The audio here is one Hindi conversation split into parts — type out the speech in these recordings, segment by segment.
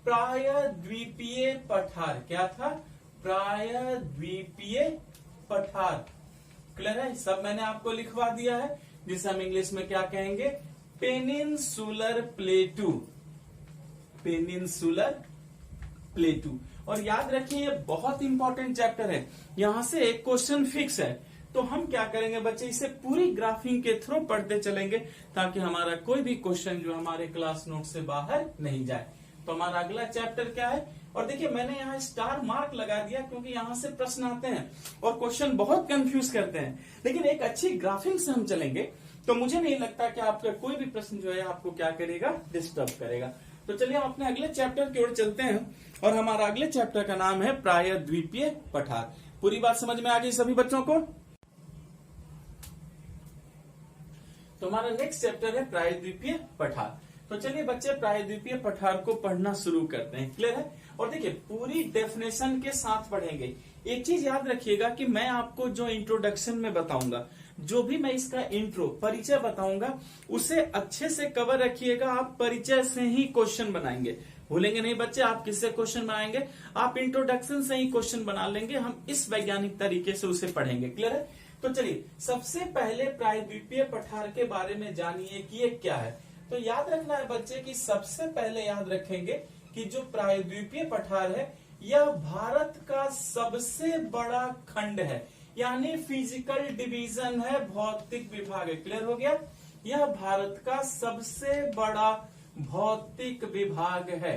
प्रायद्वीपीय पठार। क्या था? प्रायद्वीपीय पठार। क्लियर है? सब मैंने आपको लिखवा दिया है, जिसे हम इंग्लिश में क्या कहेंगे? पेनिनसुलर प्लेटू। पेनिनसुलर प्लेटू। और याद रखिए ये बहुत इंपॉर्टेंट चैप्टर है, यहां से एक क्वेश्चन फिक्स है। तो हम क्या करेंगे बच्चे, इसे पूरी ग्राफिंग के थ्रू पढ़ते चलेंगे, ताकि हमारा कोई भी क्वेश्चन जो हमारे क्लास नोट से बाहर नहीं जाए। तो हमारा अगला चैप्टर क्या है? और देखिए मैंने यहाँ स्टार मार्क लगा दिया, क्योंकि यहाँ से प्रश्न आते हैं और क्वेश्चन बहुत कंफ्यूज करते हैं। लेकिन एक अच्छी ग्राफिंग से हम चलेंगे तो मुझे नहीं लगता कि आपका कोई भी प्रश्न जो है आपको क्या करेगा, डिस्टर्ब करेगा। तो चलिए हम अपने अगले चैप्टर की ओर चलते हैं, और हमारा अगले चैप्टर का नाम है प्रायद्वीपीय पठार। पूरी बात समझ में आ गई सभी बच्चों को? तो हमारा नेक्स्ट चैप्टर है प्रायद्वीपीय पठार। तो चलिए बच्चे प्रायद्वीपीय पठार को पढ़ना शुरू करते हैं। क्लियर है? और देखिए पूरी डेफिनेशन के साथ पढ़ेंगे। एक चीज याद रखिएगा कि मैं आपको जो इंट्रोडक्शन में बताऊंगा, जो भी मैं इसका इंट्रो परिचय बताऊंगा, उसे अच्छे से कवर रखिएगा। आप परिचय से ही क्वेश्चन बनाएंगे, भूलेंगे नहीं बच्चे। आप किससे क्वेश्चन बनाएंगे? आप इंट्रोडक्शन से ही क्वेश्चन बना लेंगे। हम इस वैज्ञानिक तरीके से उसे पढ़ेंगे। क्लियर है? तो चलिए सबसे पहले प्रायद्वीपीय पठार के बारे में जानिए कि ये क्या है। तो याद रखना है बच्चे कि सबसे पहले याद रखेंगे कि जो प्रायद्वीपीय पठार है यह भारत का सबसे बड़ा खंड है, यानी फिजिकल डिवीजन है, भौतिक विभाग है। क्लियर हो गया? यह भारत का सबसे बड़ा भौतिक विभाग है।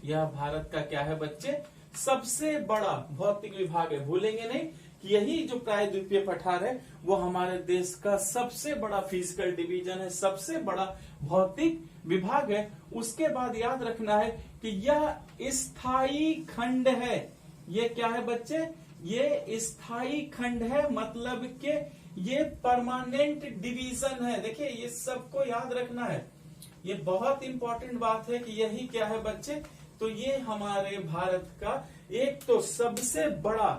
यह भारत का क्या है बच्चे? सबसे बड़ा भौतिक विभाग है। भूलेंगे नहीं कि यही जो प्रायद्वीपीय पठार है वो हमारे देश का सबसे बड़ा फिजिकल डिवीजन है, सबसे बड़ा भौतिक विभाग है। उसके बाद याद रखना है कि यह स्थायी खंड है। ये क्या है बच्चे? ये स्थायी खंड है, मतलब कि ये परमानेंट डिवीजन है। देखिए ये सबको याद रखना है, ये बहुत इंपॉर्टेंट बात है कि यही क्या है बच्चे? तो ये हमारे भारत का एक तो सबसे बड़ा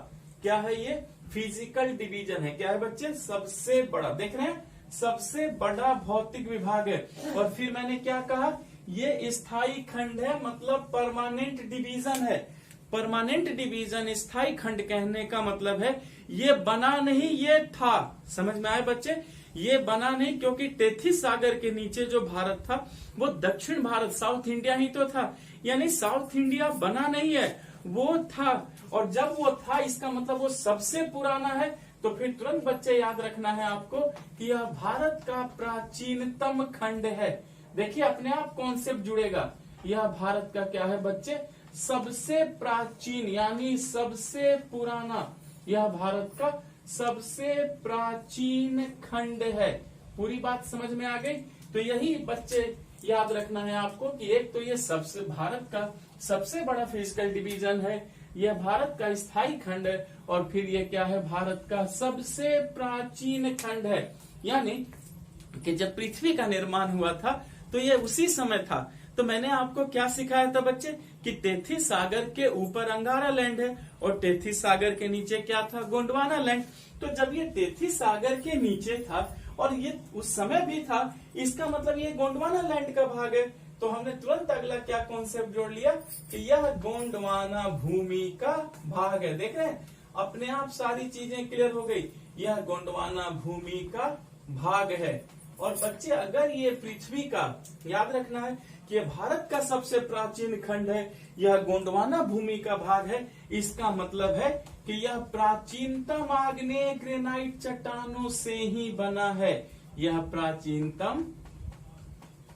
क्या है, ये फिजिकल डिवीजन है। क्या है बच्चे? सबसे बड़ा। देख रहे हैं? सबसे बड़ा भौतिक विभाग है। और फिर मैंने क्या कहा? ये स्थायी खंड है, मतलब परमानेंट डिवीजन है। परमानेंट डिवीजन, स्थायी खंड कहने का मतलब है ये बना नहीं, ये था। समझ में आए बच्चे? ये बना नहीं, क्योंकि टेथिस सागर के नीचे जो भारत था वो दक्षिण भारत, साउथ इंडिया ही तो था। यानी साउथ इंडिया बना नहीं है, वो था। और जब वो था इसका मतलब वो सबसे पुराना है। तो फिर तुरंत बच्चे याद रखना है आपको कि यह भारत का प्राचीनतम खंड है। देखिए अपने आप कॉन्सेप्ट जुड़ेगा। यह भारत का क्या है बच्चे? सबसे प्राचीन, यानी सबसे पुराना। यह भारत का सबसे प्राचीन खंड है। पूरी बात समझ में आ गई? तो यही बच्चे याद रखना है आपको कि एक तो ये सबसे भारत का सबसे बड़ा फिजिकल डिवीजन है, यह भारत का स्थायी खंड है, और फिर ये क्या है? भारत का सबसे प्राचीन खंड है। यानी कि जब पृथ्वी का निर्माण हुआ था तो ये उसी समय था। तो मैंने आपको क्या सिखाया था बच्चे कि टेथिस सागर के ऊपर अंगारा लैंड है और टेथिस सागर के नीचे क्या था? गोंडवाना लैंड। तो जब ये टेथिस सागर के नीचे था और ये उस समय भी था, इसका मतलब ये गोंडवाना लैंड का भाग है। तो हमने तुरंत अगला क्या कॉन्सेप्ट जोड़ लिया कि यह गोंडवाना भूमि का भाग है। देख रहे हैं? अपने आप सारी चीजें क्लियर हो गई। यह गोंडवाना भूमि का भाग है। और बच्चे अगर ये पृथ्वी का, याद रखना है कि यह भारत का सबसे प्राचीन खंड है, यह गोंडवाना भूमि का भाग है, इसका मतलब है कि यह प्राचीनतम आग्नेय ग्रेनाइट चट्टानों से ही बना है। यह प्राचीनतम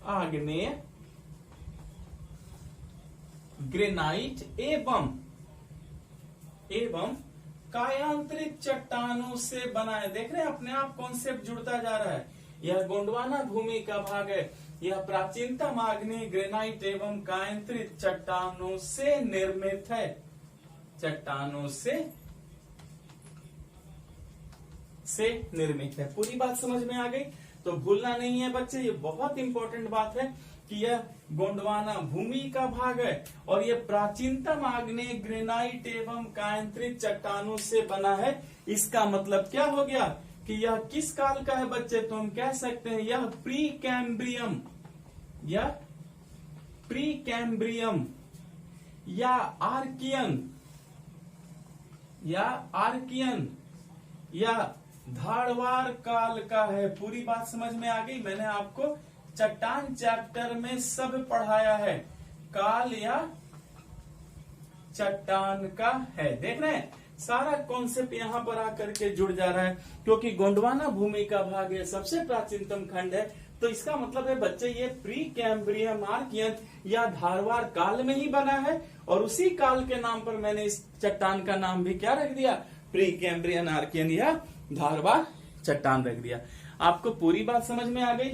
आग्नेय ग्रेनाइट एवं कायांतरित चट्टानों से बना है। देख रहे हैं? अपने आप कॉन्सेप्ट जुड़ता जा रहा है। यह गोंडवाना भूमि का भाग है, यह प्राचीनतम आग्नेय ग्रेनाइट एवं कायांतरित चट्टानों से निर्मित है। चट्टानों से निर्मित है। पूरी बात समझ में आ गई? तो भूलना नहीं है बच्चे, ये बहुत इंपॉर्टेंट बात है कि यह गोंडवाना भूमि का भाग है और यह प्राचीनतम आग्नेय ग्रेनाइट एवं कायांतरित चट्टानों से बना है। इसका मतलब क्या हो गया कि यह किस काल का है बच्चे? तो हम कह सकते हैं यह प्री कैम्ब्रियम, यह प्रीकैम्ब्रियम या आर्कियन या धारवार काल का है। पूरी बात समझ में आ गई? मैंने आपको चट्टान चैप्टर में सब पढ़ाया है, काल या चट्टान का है। देख रहे हैं, सारा कॉन्सेप्ट यहाँ पर आकर के जुड़ जा रहा है, क्योंकि गोंडवाना भूमि का भाग है, सबसे प्राचीनतम खंड है। तो इसका मतलब है बच्चे, ये प्री कैम्ब्रियम आर्कियन या धारवार काल में ही बना है, और उसी काल के नाम पर मैंने इस चट्टान का नाम भी क्या रख दिया, प्री कैम्ब्रियन आर्कियन या धारवार चट्टान रख दिया। आपको पूरी बात समझ में आ गई?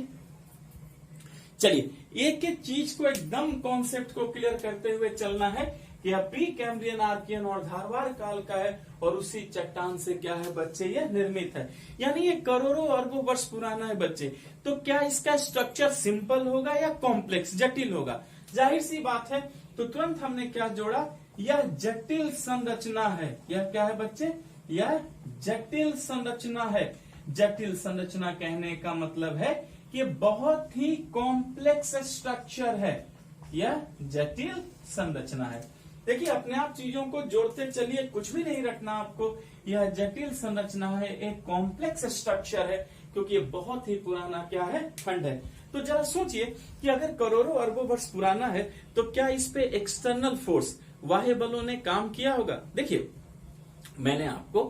चलिए, एक एक चीज को, एकदम कॉन्सेप्ट को क्लियर करते हुए चलना है कि यह प्री कैम्ब्रियन आर्कियन और धारवार काल का है, और उसी चट्टान से क्या है बच्चे, यह निर्मित है, यानी ये करोड़ों अरबों वर्ष पुराना है बच्चे। तो क्या इसका स्ट्रक्चर सिंपल होगा या कॉम्प्लेक्स, जटिल होगा? जाहिर सी बात है। तो तुरंत हमने क्या जोड़ा, यह जटिल संरचना है। यह क्या है बच्चे, यह जटिल संरचना है। जटिल संरचना कहने का मतलब है कि बहुत ही कॉम्प्लेक्स स्ट्रक्चर है, यह जटिल संरचना है। देखिए, अपने आप चीजों को जोड़ते चलिए, कुछ भी नहीं रखना आपको। यह जटिल संरचना है, एक कॉम्प्लेक्स स्ट्रक्चर है, क्योंकि ये बहुत ही पुराना क्या है, खंड है। तो जरा सोचिए कि अगर करोड़ों अरबों वर्ष पुराना है, तो क्या इस पे एक्सटर्नल फोर्स, बाह्य बलों ने काम किया होगा? देखिए, मैंने आपको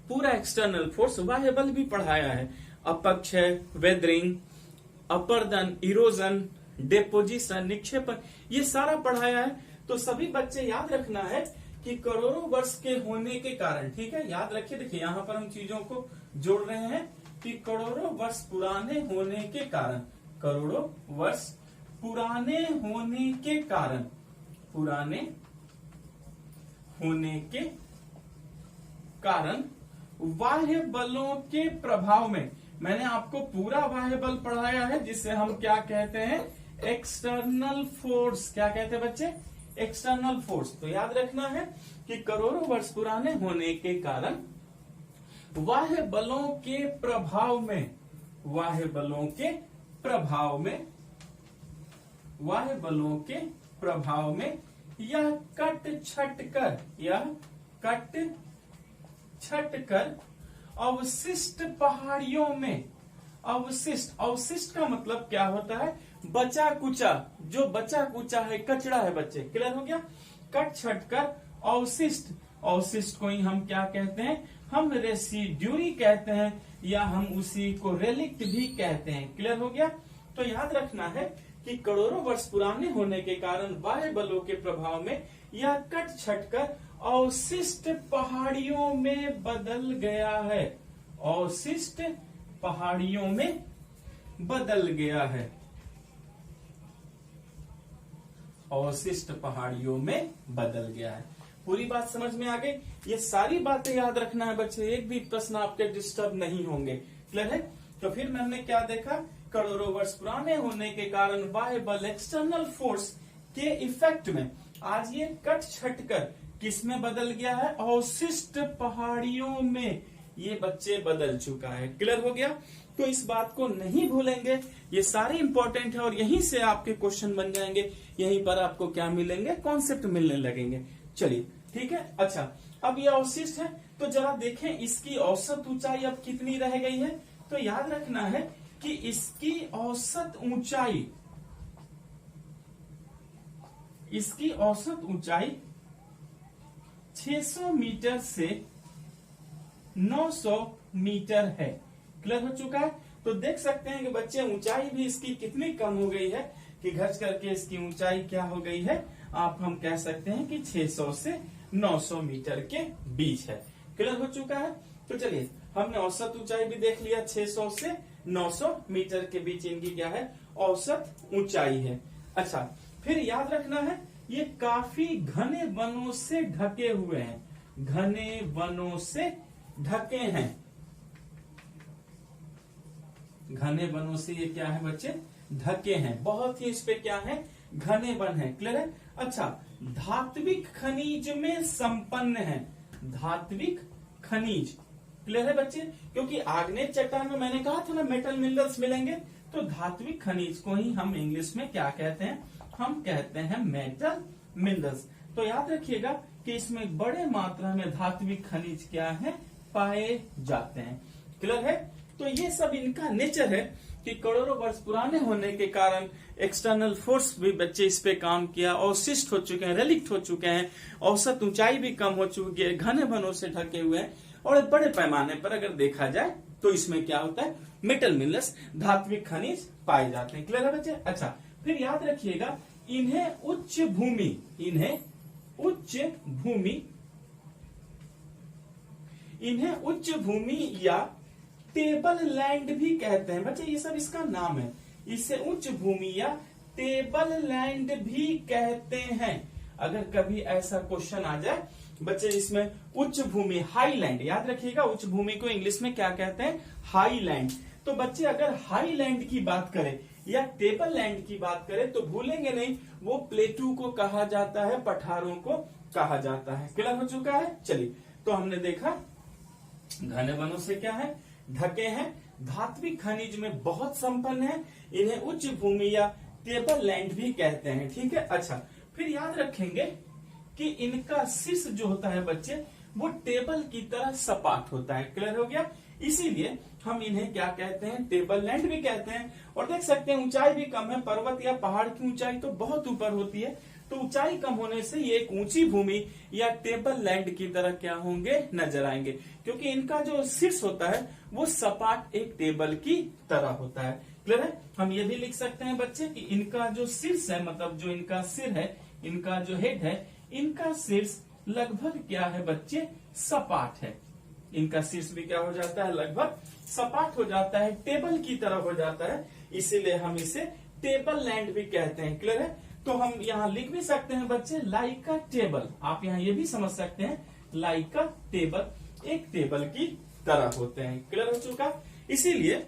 पूरा एक्सटर्नल फोर्स, बाह्य बल भी पढ़ाया है। अपक्षय, वेदरिंग, अपर्दन, इरोजन, डेपोजिशन, निक्षेपण, ये सारा पढ़ाया है। तो सभी बच्चे याद रखना है कि करोड़ों वर्ष के होने के कारण, ठीक है, याद रखिए। देखिए, यहाँ पर हम चीजों को जोड़ रहे हैं कि करोड़ों वर्ष पुराने होने के कारण, करोड़ों वर्ष पुराने होने के कारण, पुराने होने के कारण बाह्य बलों के प्रभाव में, मैंने आपको पूरा बाह्य बल पढ़ाया है, जिसे हम क्या कहते हैं, एक्सटर्नल फोर्स। क्या कहते हैं बच्चे, एक्सटर्नल फोर्स। तो याद रखना है कि करोड़ों वर्ष पुराने होने के कारण बाह्य बलों के प्रभाव में, बाह्य बलों के प्रभाव में, बाह्य बलों के प्रभाव में यह कट छट कर, यह कट छट कर अवशिष्ट पहाड़ियों में, अवशिष्ट, अवशिष्ट का मतलब क्या होता है, बचा कुचा, जो बचा कुचा है, कचरा है बच्चे। क्लियर हो गया? कट छट कर अवशिष्ट, अवशिष्ट को ही हम क्या कहते हैं, हम रेसिड्यूरी कहते हैं, या हम उसी को रेलिक्ट भी कहते हैं। क्लियर हो गया? तो याद रखना है कि करोड़ों वर्ष पुराने होने के कारण बाह्य बलों के प्रभाव में यह कट छट कर अवशिष्ट पहाड़ियों में बदल गया है, अवशिष्ट पहाड़ियों में बदल गया है, अवशिष्ट पहाड़ियों में बदल गया है। पूरी बात समझ में आ गई? ये सारी बातें याद रखना है बच्चे, एक भी प्रश्न आपके डिस्टर्ब नहीं होंगे। क्लियर है? तो फिर हमने क्या देखा, करोड़ों वर्ष पुराने होने के कारण बाह्य बल, एक्सटर्नल फोर्स के इफेक्ट में आज ये कट छट कर किस में बदल गया है, अवशिष्ट पहाड़ियों में ये बच्चे बदल चुका है। क्लियर हो गया? तो इस बात को नहीं भूलेंगे, ये सारे इंपॉर्टेंट है, और यहीं से आपके क्वेश्चन बन जाएंगे, यहीं पर आपको क्या मिलेंगे, कॉन्सेप्ट मिलने लगेंगे। चलिए, ठीक है। अच्छा, अब ये अवशिष्ट है, तो जरा देखें इसकी औसत ऊंचाई अब कितनी रह गई है। तो याद रखना है कि इसकी औसत ऊंचाई, इसकी औसत ऊंचाई 600 मीटर से 900 मीटर है। क्लियर हो चुका है? तो देख सकते हैं कि बच्चे ऊंचाई भी इसकी कितनी कम हो गई है कि घट करके इसकी ऊंचाई क्या हो गई है, आप हम कह सकते हैं कि 600 से 900 मीटर के बीच है। क्लियर हो चुका है? तो चलिए, हमने औसत ऊंचाई भी देख लिया, 600 से 900 मीटर के बीच इनकी क्या है, औसत ऊंचाई है। अच्छा, फिर याद रखना है ये काफी घने वनों से ढके हुए हैं, घने वनों से ढके हैं, घने वनों से ये क्या है बच्चे, ढके हैं, बहुत ही इस पे क्या है, घने वन है। क्लियर है? अच्छा, धात्विक खनिज में संपन्न है, धात्विक खनिज। क्लियर है बच्चे? क्योंकि आग्नेय चट्टान में मैंने कहा था ना मेटल मिनरल्स मिलेंगे, तो धात्विक खनिज को ही हम इंग्लिश में क्या कहते हैं, हम कहते हैं मेटल मिनरल्स। तो याद रखिएगा कि इसमें बड़े मात्रा में धात्विक खनिज क्या है, पाए जाते हैं। क्लियर है। तो ये सब इनका नेचर है कि करोड़ों वर्ष पुराने होने के कारण एक्सटर्नल फोर्स भी बच्चे इस पे काम किया, अवशिष्ट हो चुके हैं, रेलिक्ट हो चुके हैं, औसत ऊंचाई भी कम हो चुकी है, घने वनों से ढके हुए हैं, और बड़े पैमाने पर अगर देखा जाए तो इसमें क्या होता है, मेटल मिनरल्स, धात्विक खनिज पाए जाते हैं। क्लियर है बच्चे। अच्छा, फिर याद रखिएगा इन्हें उच्च भूमि या टेबल लैंड भी कहते हैं बच्चे। ये सब इसका नाम है, इसे उच्च भूमि या टेबल लैंड भी कहते हैं। अगर कभी ऐसा क्वेश्चन आ जाए बच्चे, इसमें उच्च भूमि, हाई लैंड, याद रखिएगा उच्च भूमि को इंग्लिश में क्या कहते हैं, हाई लैंड। तो बच्चे अगर हाई लैंड की बात करें या टेबल लैंड की बात करें तो भूलेंगे नहीं, वो प्लेटू को कहा जाता है, पठारों को कहा जाता है। क्लियर हो चुका है। चलिए, तो हमने देखा घने वनों से क्या है, ढके हैं, धात्विक खनिज में बहुत संपन्न है, इन्हें उच्च भूमि या टेबल लैंड भी कहते हैं। ठीक है। अच्छा, फिर याद रखेंगे कि इनका शीर्ष जो होता है बच्चे, वो टेबल की तरह सपाट होता है। क्लियर हो गया। इसीलिए हम इन्हें क्या कहते हैं, टेबल लैंड भी कहते हैं। और देख सकते हैं ऊंचाई भी कम है, पर्वत या पहाड़ की ऊंचाई तो बहुत ऊपर होती है, तो ऊंचाई कम होने से ये एक ऊंची भूमि या टेबल लैंड की तरह क्या होंगे, नजर आएंगे, क्योंकि इनका जो शीर्ष होता है वो सपाट एक टेबल की तरह होता है। क्लियर है। हम ये भी लिख सकते हैं बच्चे कि इनका जो शीर्ष है, मतलब जो इनका सिर है, इनका जो हेड है, इनका शीर्ष लगभग क्या है बच्चे, सपाट है। इनका शीर्ष भी क्या हो जाता है, लगभग सपाट हो जाता है, टेबल की तरह हो जाता है, इसीलिए हम इसे टेबल लैंड भी कहते हैं। क्लियर है। तो हम यहाँ लिख भी सकते हैं बच्चे लाइक अ टेबल। आप यहाँ ये भी समझ सकते हैं लाइक अ टेबल, एक टेबल की तरह होते हैं। क्लियर हो चुका। इसीलिए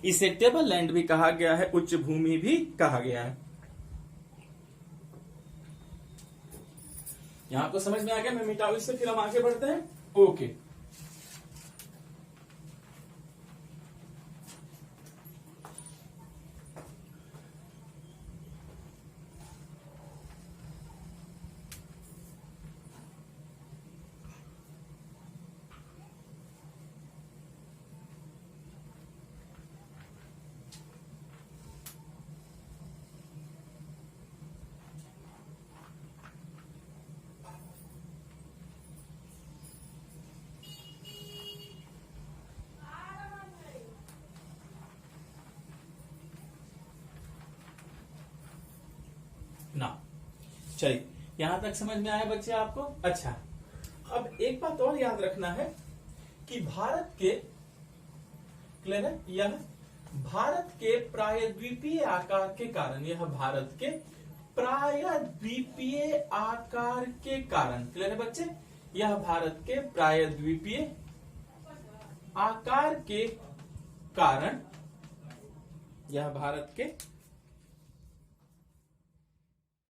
इसे टेबल लैंड भी कहा गया है, उच्च भूमि भी कहा गया है। यहाँ आपको समझ में आ गया। मैं मिटाऊ इससे, फिर हम आगे बढ़ते हैं। ओके। ना, चलिए यहां तक समझ में आया बच्चे आपको। अच्छा, अब एक बात और याद रखना है कि भारत के, क्लियर है, यह भारत के प्रायद्वीपीय आकार के कारण, यह भारत के प्रायद्वीपीय आकार के कारण, क्लियर है बच्चे, यह भारत के प्रायद्वीपीय आकार के कारण, यह भारत के